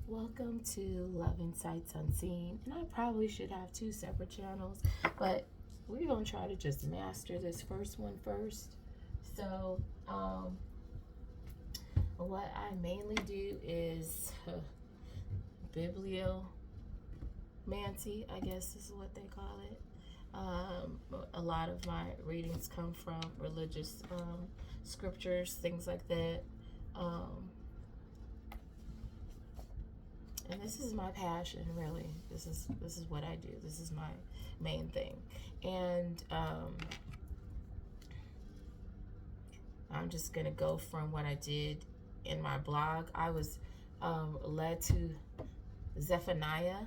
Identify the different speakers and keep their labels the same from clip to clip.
Speaker 1: Welcome to Love and Sights Unseen. And I probably should have two separate channels, but we're going to try to just master this first one first. So, what I mainly do is bibliomancy, I guess is what they call it. A lot of my readings come from religious scriptures, things like that. And this is my passion, really. This is what I do. This is my main thing. And I'm just gonna go from what I did in my blog. I was led to Zephaniah,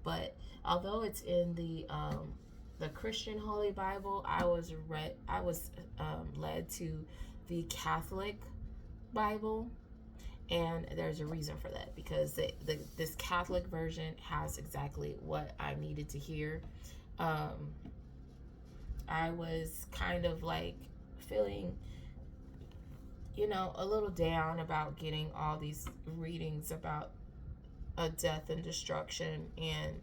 Speaker 1: but although it's in the Christian Holy Bible, I was led to the Catholic Bible. And there's a reason for that, because this Catholic version has exactly what I needed to hear. I was kind of like feeling, a little down about getting all these readings about a death and destruction. And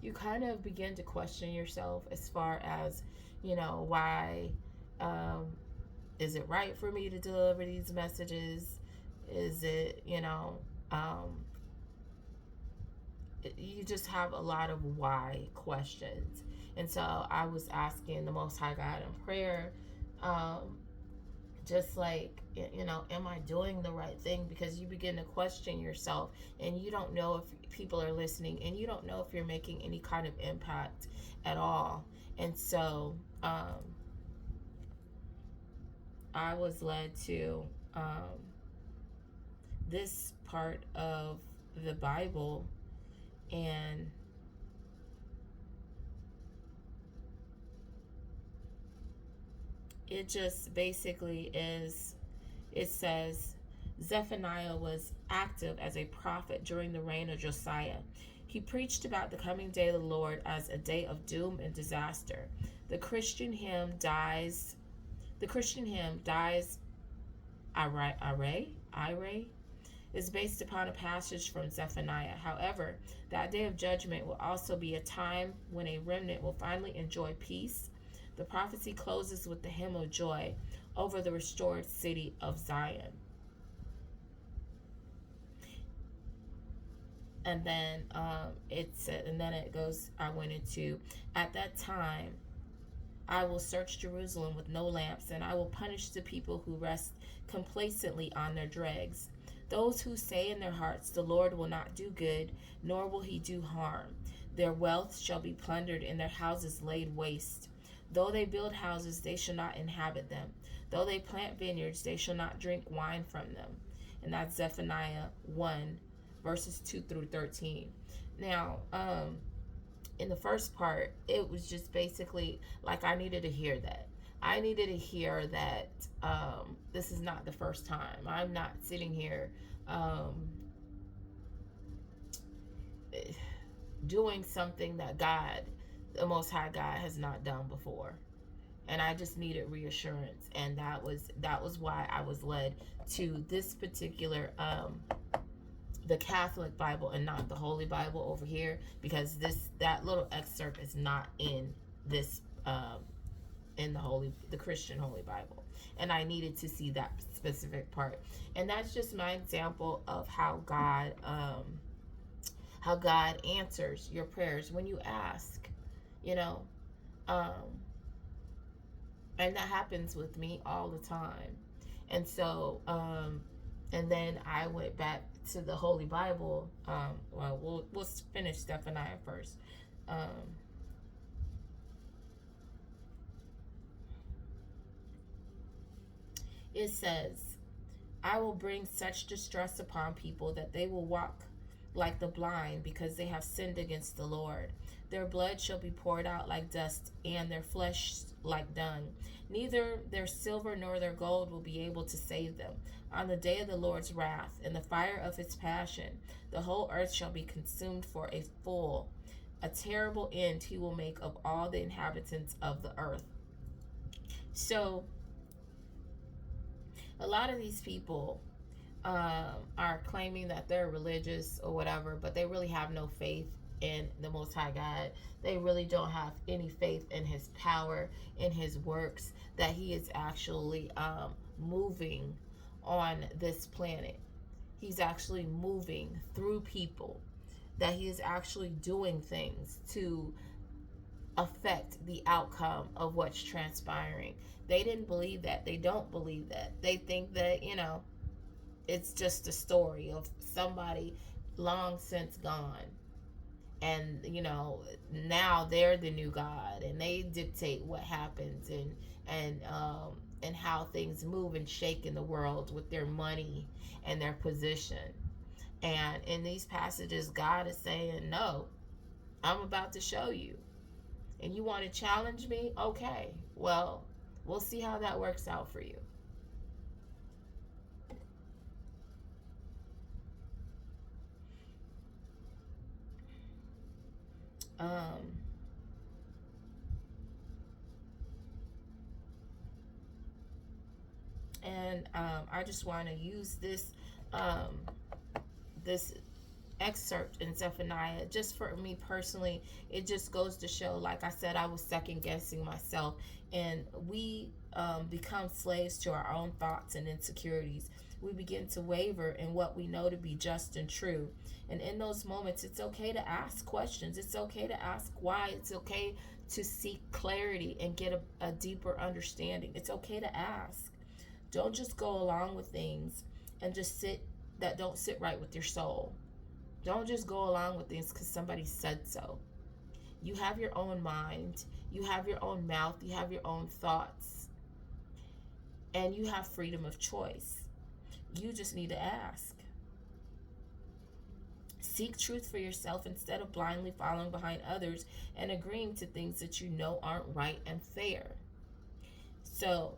Speaker 1: you kind of begin to question yourself as far as, why is it right for me to deliver these messages? Is it, you just have a lot of why questions. And so I was asking the Most High God in prayer, just like, am I doing the right thing? Because you begin to question yourself, and you don't know if people are listening, and you don't know if you're making any kind of impact at all. And so, I was led to this part of the Bible, and it just basically is, it says, Zephaniah was active as a prophet during the reign of Josiah. He preached about the coming day of the Lord as a day of doom and disaster. The Christian hymn Dies Irae is based upon a passage from Zephaniah. However, that day of judgment will also be a time when a remnant will finally enjoy peace. The prophecy closes with the hymn of joy over the restored city of Zion. And then it goes, I went into, at that time, I will search Jerusalem with no lamps, and I will punish the people who rest complacently on their dregs. Those who say in their hearts, the Lord will not do good, nor will he do harm. Their wealth shall be plundered, and their houses laid waste. Though they build houses, they shall not inhabit them. Though they plant vineyards, they shall not drink wine from them. And that's Zephaniah 1, verses 2 through 13. Now, in the first part, it was just basically like I needed to hear that. I needed to hear that this is not the first time. I'm not sitting here doing something that God, the Most High God, has not done before. And I just needed reassurance. And that was why I was led to this particular the Catholic Bible and not the Holy Bible over here, because that little excerpt is not in this in the Christian Holy Bible, and I needed to see that specific part. And that's just my example of how God answers your prayers when you ask, and that happens with me all the time. And so and then I went back to the Holy Bible. We'll finish Zephaniah first. It says, I will bring such distress upon people that they will walk like the blind, because they have sinned against the Lord. Their blood shall be poured out like dust, and their flesh like dung. Neither their silver nor their gold will be able to save them. On the day of the Lord's wrath, and the fire of his passion, the whole earth shall be consumed for a terrible end he will make of all the inhabitants of the earth. So, a lot of these people, are claiming that they're religious or whatever, but they really have no faith in the Most High God. They really don't have any faith in His power, in His works, that He is actually moving on this planet. He's actually moving through people, that He is actually doing things to affect the outcome of what's transpiring. They didn't believe that. They don't believe that. They think that, it's just a story of somebody long since gone. And, now they're the new God and they dictate what happens and how things move and shake in the world with their money and their position. And in these passages, God is saying, no, I'm about to show you. And you want to challenge me? Okay, well, we'll see how that works out for you. Um, and I just want to use this excerpt in Zephaniah just for me personally. It just goes to show, like I said, I was second guessing myself, and we become slaves to our own thoughts and insecurities. We begin to waver in what we know to be just and true. And in those moments, it's okay to ask questions. It's okay to ask why. It's okay to seek clarity and get a deeper understanding. It's okay to ask. Don't just go along with things and just don't sit right with your soul. Don't just go along with things because somebody said so. You have your own mind. You have your own mouth. You have your own thoughts. And you have freedom of choice. You just need to ask. Seek truth for yourself instead of blindly following behind others and agreeing to things that you know aren't right and fair. So,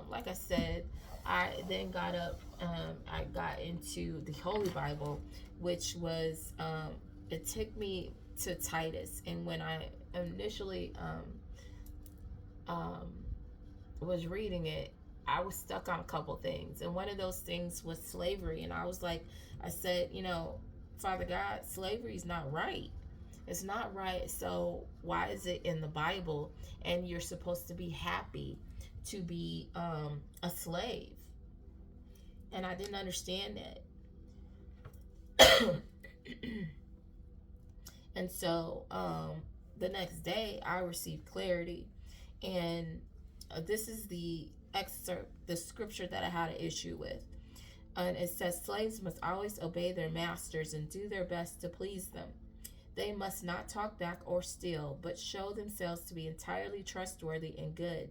Speaker 1: like I said, I then got up. I got into the Holy Bible, which was, it took me to Titus. And when I initially was reading it, I was stuck on a couple things. And one of those things was slavery. And I said, Father God, slavery is not right. It's not right. So why is it in the Bible and you're supposed to be happy to be a slave? And I didn't understand that. And so the next day I received clarity. And this is the excerpt, the scripture that I had an issue with. And it says, slaves must always obey their masters and do their best to please them. They must not talk back or steal, but show themselves to be entirely trustworthy and good.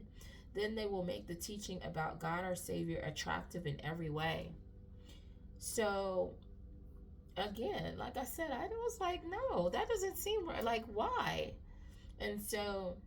Speaker 1: Then they will make the teaching about God our Savior attractive in every way. So, again, like I said, I was like, no, that doesn't seem right. Like, why? And so,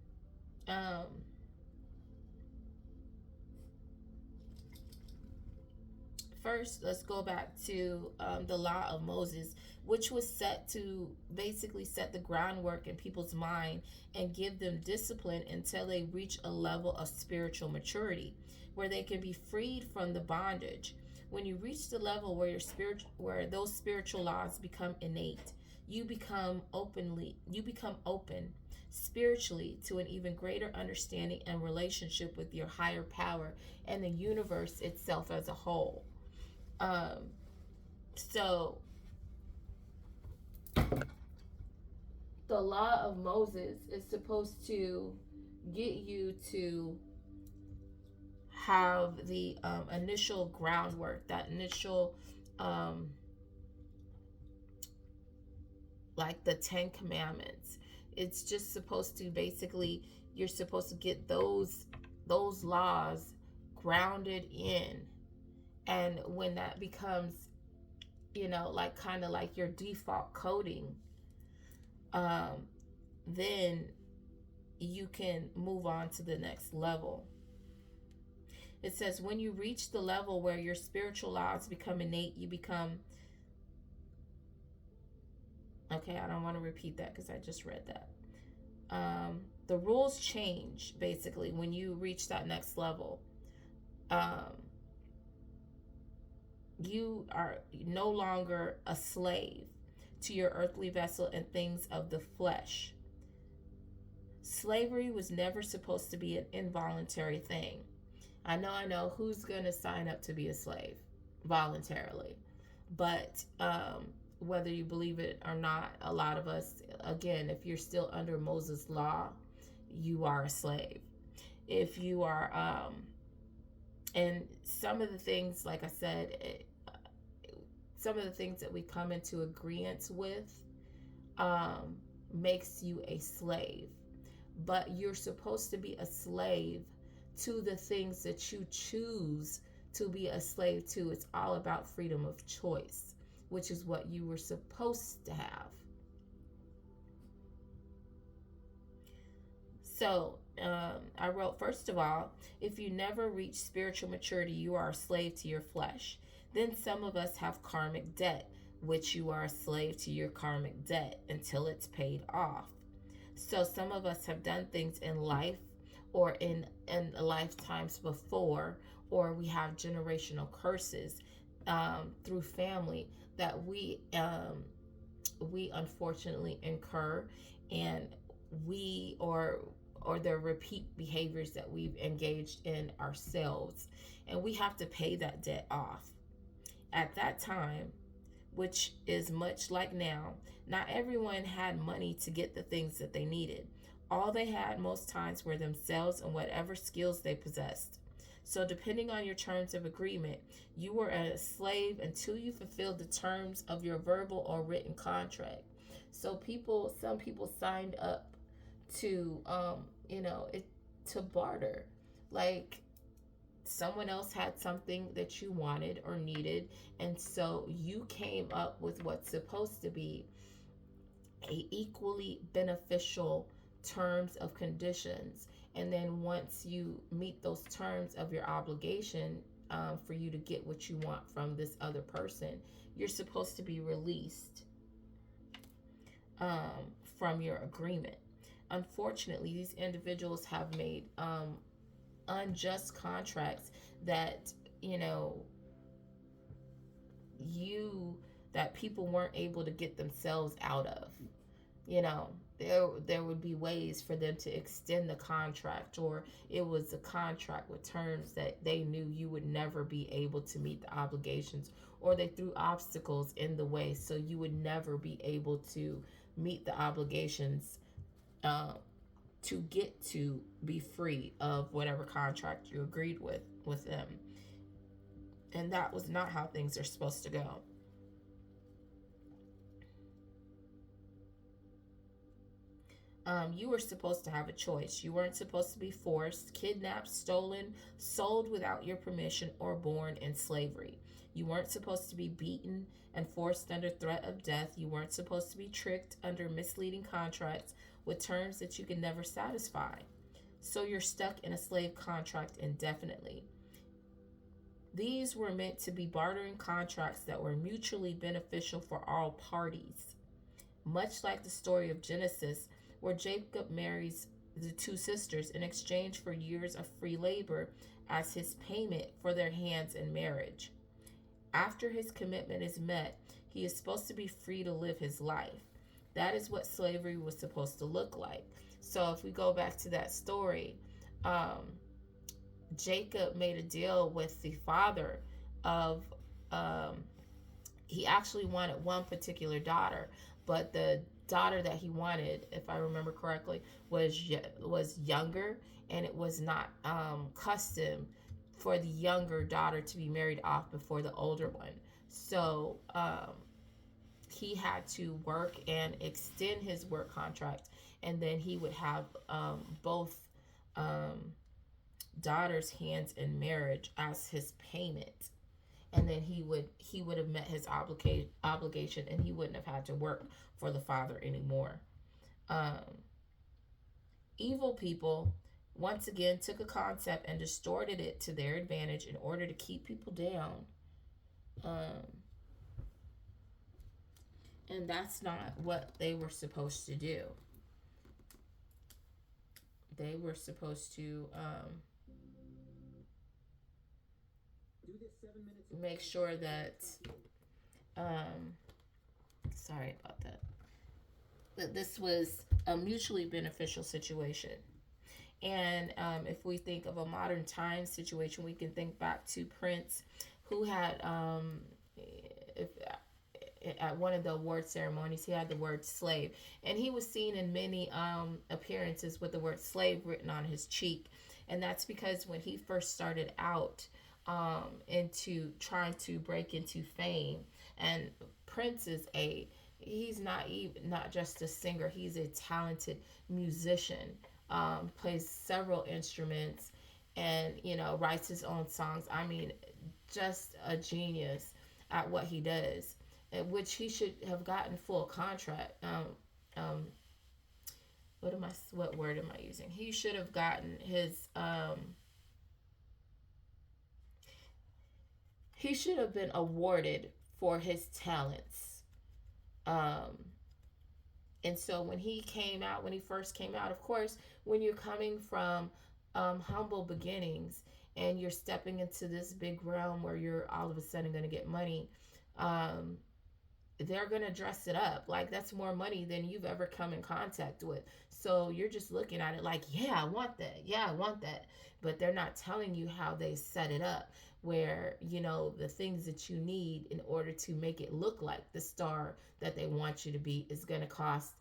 Speaker 1: first, let's go back to the law of Moses, which was set to basically set the groundwork in people's mind and give them discipline until they reach a level of spiritual maturity where they can be freed from the bondage. When you reach the level where those spiritual laws become innate, you become open spiritually to an even greater understanding and relationship with your higher power and the universe itself as a whole. So the law of Moses is supposed to get you to have the initial groundwork, that initial, like the 10 Commandments. It's just supposed to basically, you're supposed to get those laws grounded in. And when that becomes, like kind of like your default coding, then you can move on to the next level. It says, when you reach the level where your spiritual laws become innate, you become... Okay, I don't want to repeat that because I just read that. The rules change, basically, when you reach that next level. You are no longer a slave to your earthly vessel and things of the flesh. Slavery was never supposed to be an involuntary thing. I know who's going to sign up to be a slave voluntarily. But whether you believe it or not, a lot of us, again, if you're still under Moses' law, you are a slave. If you are, and some of the things, like I said, some of the things that we come into agreement with makes you a slave. But you're supposed to be a slave to the things that you choose to be a slave to. It's all about freedom of choice, which is what you were supposed to have. So I wrote, first of all, if you never reach spiritual maturity, you are a slave to your flesh. Then some of us have karmic debt, which you are a slave to your karmic debt until it's paid off. So some of us have done things in life or in lifetimes before, or we have generational curses through family that we unfortunately incur, and we or the repeat behaviors that we've engaged in ourselves, and we have to pay that debt off. At that time, which is much like now, not everyone had money to get the things that they needed. All they had most times were themselves and whatever skills they possessed. So depending on your terms of agreement, you were a slave until you fulfilled the terms of your verbal or written contract. So some people signed up to, to barter. Like, someone else had something that you wanted or needed, and so you came up with what's supposed to be a equally beneficial terms of conditions. And then once you meet those terms of your obligation, for you to get what you want from this other person, you're supposed to be released from your agreement. Unfortunately, these individuals have made unjust contracts that that people weren't able to get themselves out of. There would be ways for them to extend the contract, or it was a contract with terms that they knew you would never be able to meet the obligations, or they threw obstacles in the way so you would never be able to meet the obligations to get to be free of whatever contract you agreed with them. And that was not how things are supposed to go. You were supposed to have a choice. You weren't supposed to be forced, kidnapped, stolen, sold without your permission, or born in slavery. You weren't supposed to be beaten and forced under threat of death. You weren't supposed to be tricked under misleading contracts with terms that you could never satisfy. So you're stuck in a slave contract indefinitely. These were meant to be bartering contracts that were mutually beneficial for all parties. Much like the story of Genesis, where Jacob marries the two sisters in exchange for years of free labor as his payment for their hands in marriage. After his commitment is met, he is supposed to be free to live his life. That is what slavery was supposed to look like. So if we go back to that story, Jacob made a deal with the father of, he actually wanted one particular daughter, but the daughter that he wanted, if I remember correctly, was younger, and it was not custom for the younger daughter to be married off before the older one. So he had to work and extend his work contract, and then he would have both daughters' hands in marriage as his payment, and then he would have met his obligation, and he wouldn't have had to work for the father anymore. Evil people once again took a concept and distorted it to their advantage in order to keep people down. And that's not what they were supposed to do. They were supposed to make sure that sorry about that, that this was a mutually beneficial situation. And if we think of a modern time situation, we can think back to Prince, who had, if, at one of the award ceremonies, he had the word slave. And he was seen in many appearances with the word slave written on his cheek. And that's because when he first started out into trying to break into fame, and Prince is he's not just a singer, he's a talented musician, plays several instruments, and writes his own songs. I mean, just a genius at what he does, which he should have gotten full contract. Um, what word am I using? He should have gotten his he should have been awarded for his talents. Um, and so when he first came out, of course, when you're coming from humble beginnings and you're stepping into this big realm where you're all of a sudden going to get money, um, they're going to dress it up like that's more money than you've ever come in contact with. So you're just looking at it like, yeah, I want that. Yeah, I want that. But they're not telling you how they set it up, where, the things that you need in order to make it look like the star that they want you to be is going to cost,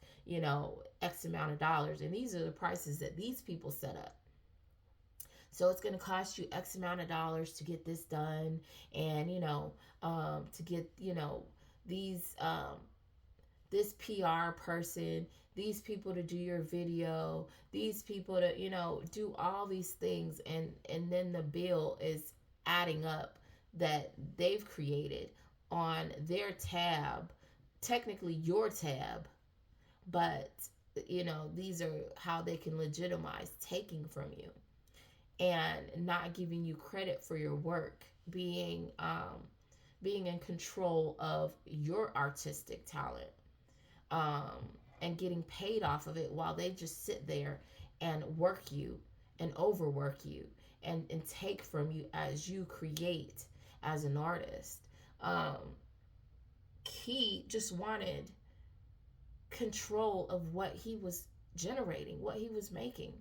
Speaker 1: X amount of dollars. And these are the prices that these people set up. So it's going to cost you X amount of dollars to get this done, and to get these this PR person, these people to do your video, these people to do all these things, and then the bill is adding up that they've created on their tab, technically your tab, but these are how they can legitimize taking from you and not giving you credit for your work, being in control of your artistic talent, um, and getting paid off of it while they just sit there and work you and overwork you, and take from you as you create as an artist. Um, he just wanted control of what he was generating, what he was making,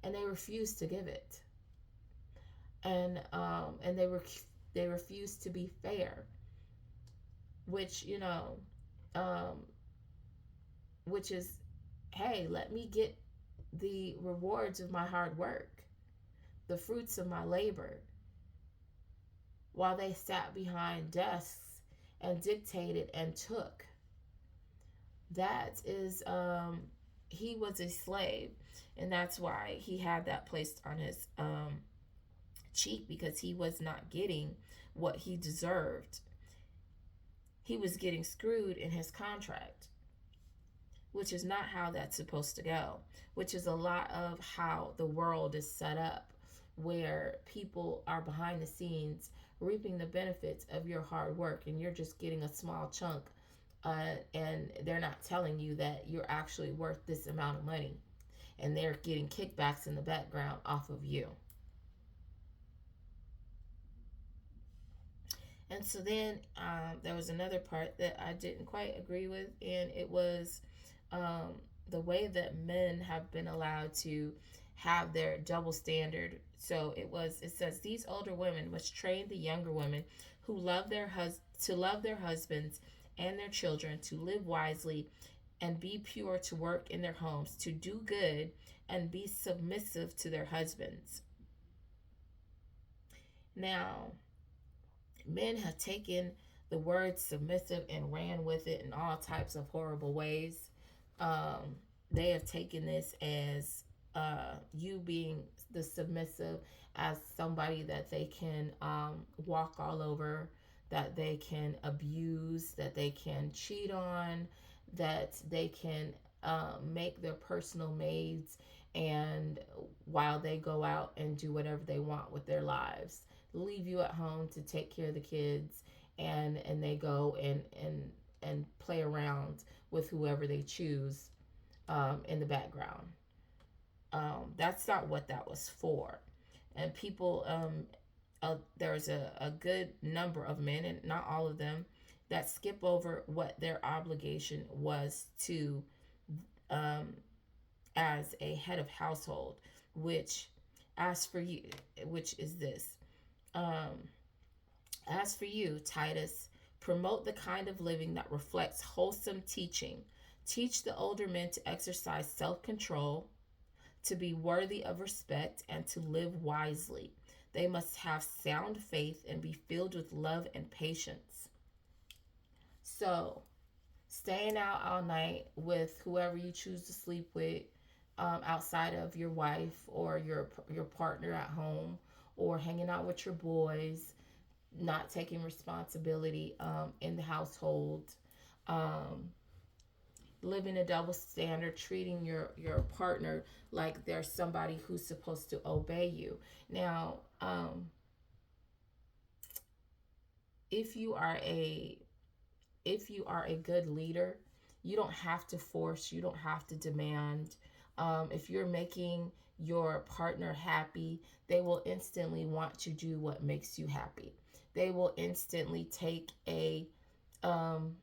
Speaker 1: and they refused to give it. And they refused to be fair, which um, which is, hey, let me get the rewards of my hard work, the fruits of my labor, while they sat behind desks and dictated and took. That is, he was a slave, and that's why he had that placed on his cheek, because he was not getting what he deserved. He was getting screwed in his contract, which is not how that's supposed to go, which is a lot of how the world is set up, where people are behind the scenes reaping the benefits of your hard work, and you're just getting a small chunk, and they're not telling you that you're actually worth this amount of money, and they're getting kickbacks in the background off of you. And so then there was another part that I didn't quite agree with, and it was the way that men have been allowed to have their double standard. So it says these older women must train the younger women who to love their husbands and their children, to live wisely and be pure, to work in their homes, to do good and be submissive to their husbands. Now, men have taken the word submissive and ran with it in all types of horrible ways. They have taken this as you being the submissive as somebody that they can walk all over, that they can abuse, that they can cheat on, that they can make their personal maids, and while they go out and do whatever they want with their lives, leave you at home to take care of the kids, and they go and play around with whoever they choose in the background. That's not what that was for. And people there's a good number of men, and not all of them, that skip over what their obligation was to, um, as a head of household, which, as for you, which is this. Um, as for you, Titus, promote the kind of living that reflects wholesome teaching. Teach the older men to exercise self control, to be worthy of respect, and to live wisely. They must have sound faith and be filled with love and patience. So, staying out all night with whoever you choose to sleep with, outside of your wife or your partner at home, or hanging out with your boys, not taking responsibility, in the household, um, living a double standard, treating your partner like they're somebody who's supposed to obey you. Now, if you are a if you are a good leader, you don't have to force, you don't have to demand. If you're making your partner happy, they will instantly want to do what makes you happy. They will instantly um,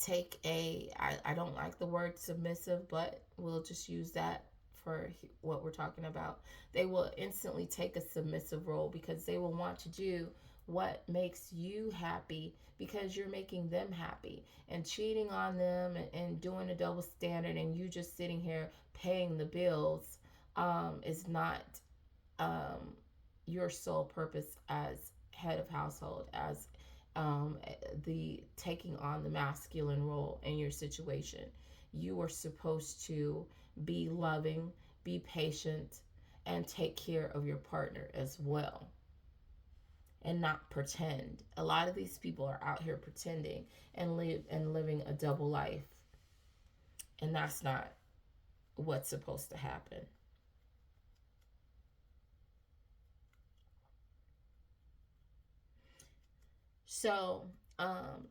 Speaker 1: I don't like the word submissive, but we'll just use that for what we're talking about. They will instantly take a submissive role because they will want to do what makes you happy because you're making them happy. And cheating on them, and doing a double standard, and you just sitting here paying the bills, is not, um, your sole purpose as head of household, as, the taking on the masculine role in your situation. You are supposed to be loving, be patient, and take care of your partner as well, and not pretend. A lot of these people are out here pretending and living a double life, and that's not what's supposed to happen. So,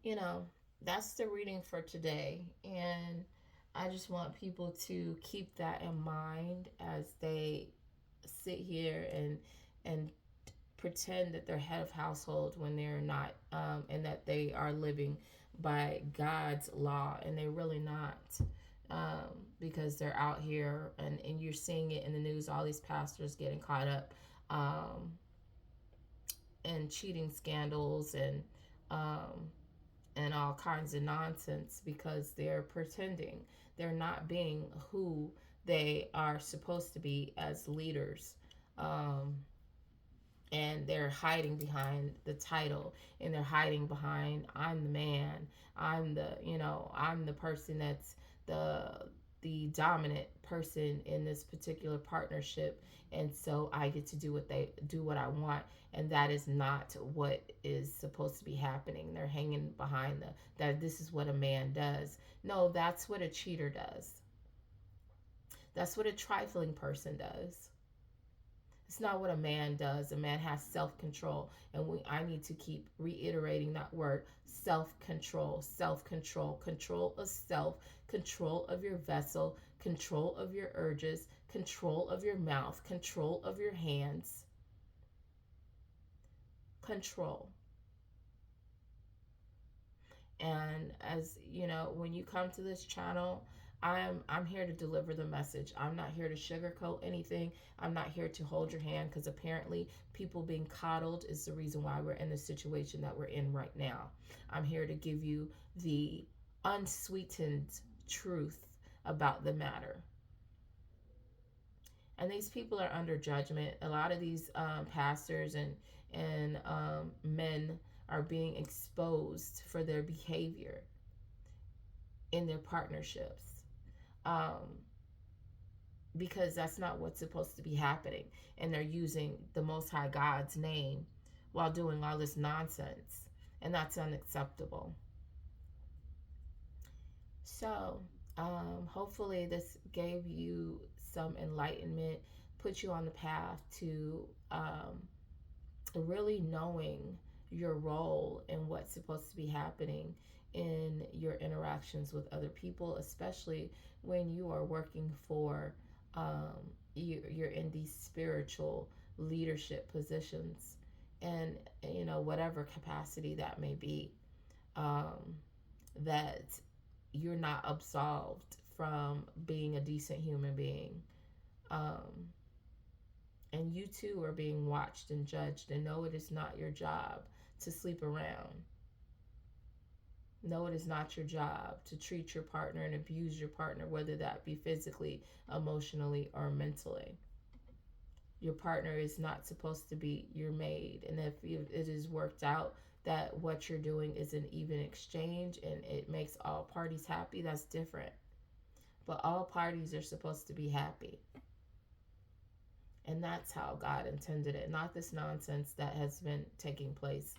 Speaker 1: you know, that's the reading for today. And I just want people to keep that in mind as they sit here and pretend that they're head of household when they're not, and that they are living by God's law, and they're really not. Because they're out here, and you're seeing it in the news, all these pastors getting caught up, um, and cheating scandals, um, and all kinds of nonsense because they're pretending. They're not being who they are supposed to be as leaders. Um, and they're hiding behind the title, and they're hiding behind, I'm the man, I'm the person that's the the dominant person in this particular partnership, and so I get to do what I want, and that is not what is supposed to be happening. They're hanging behind that this is what a man does. No, that's what a cheater does. That's what a trifling person does. It's not what a man does. A man has self-control, and I need to keep reiterating that word: self-control, self-control, control of self, control of your vessel, control of your urges, control of your mouth, control of your hands, control. And as you know, when you come to this channel, I'm here to deliver the message. I'm not here to sugarcoat anything. I'm not here to hold your hand, because apparently people being coddled is the reason why we're in the situation that we're in right now. I'm here to give you the unsweetened truth about the matter. And these people are under judgment. A lot of these, pastors and men are being exposed for their behavior in their partnerships, um, because that's not what's supposed to be happening. And they're using the Most High God's name while doing all this nonsense, and that's unacceptable. So, hopefully, this gave you some enlightenment, put you on the path to, really knowing your role and what's supposed to be happening in your interactions with other people, especially when you are working for, you're in these spiritual leadership positions, and whatever capacity that may be, that you're not absolved from being a decent human being. And you too are being watched and judged. And no, it is not your job to sleep around. No, it is not your job to treat your partner and abuse your partner, whether that be physically, emotionally, or mentally. Your partner is not supposed to be your maid. And if it is worked out that what you're doing is an even exchange and it makes all parties happy, that's different. But all parties are supposed to be happy. And that's how God intended it, not this nonsense that has been taking place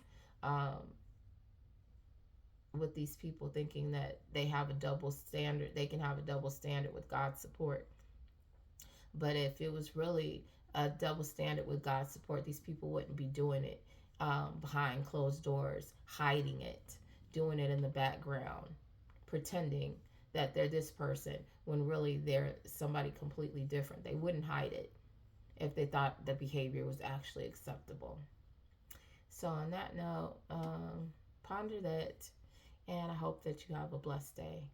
Speaker 1: with these people thinking that they have a double standard. They can have a double standard with God's support. But if it was really a double standard with God's support, these people wouldn't be doing it behind closed doors, hiding it, doing it in the background, pretending that they're this person when really they're somebody completely different. They wouldn't hide it if they thought the behavior was actually acceptable. So on that note, ponder that, and I hope that you have a blessed day.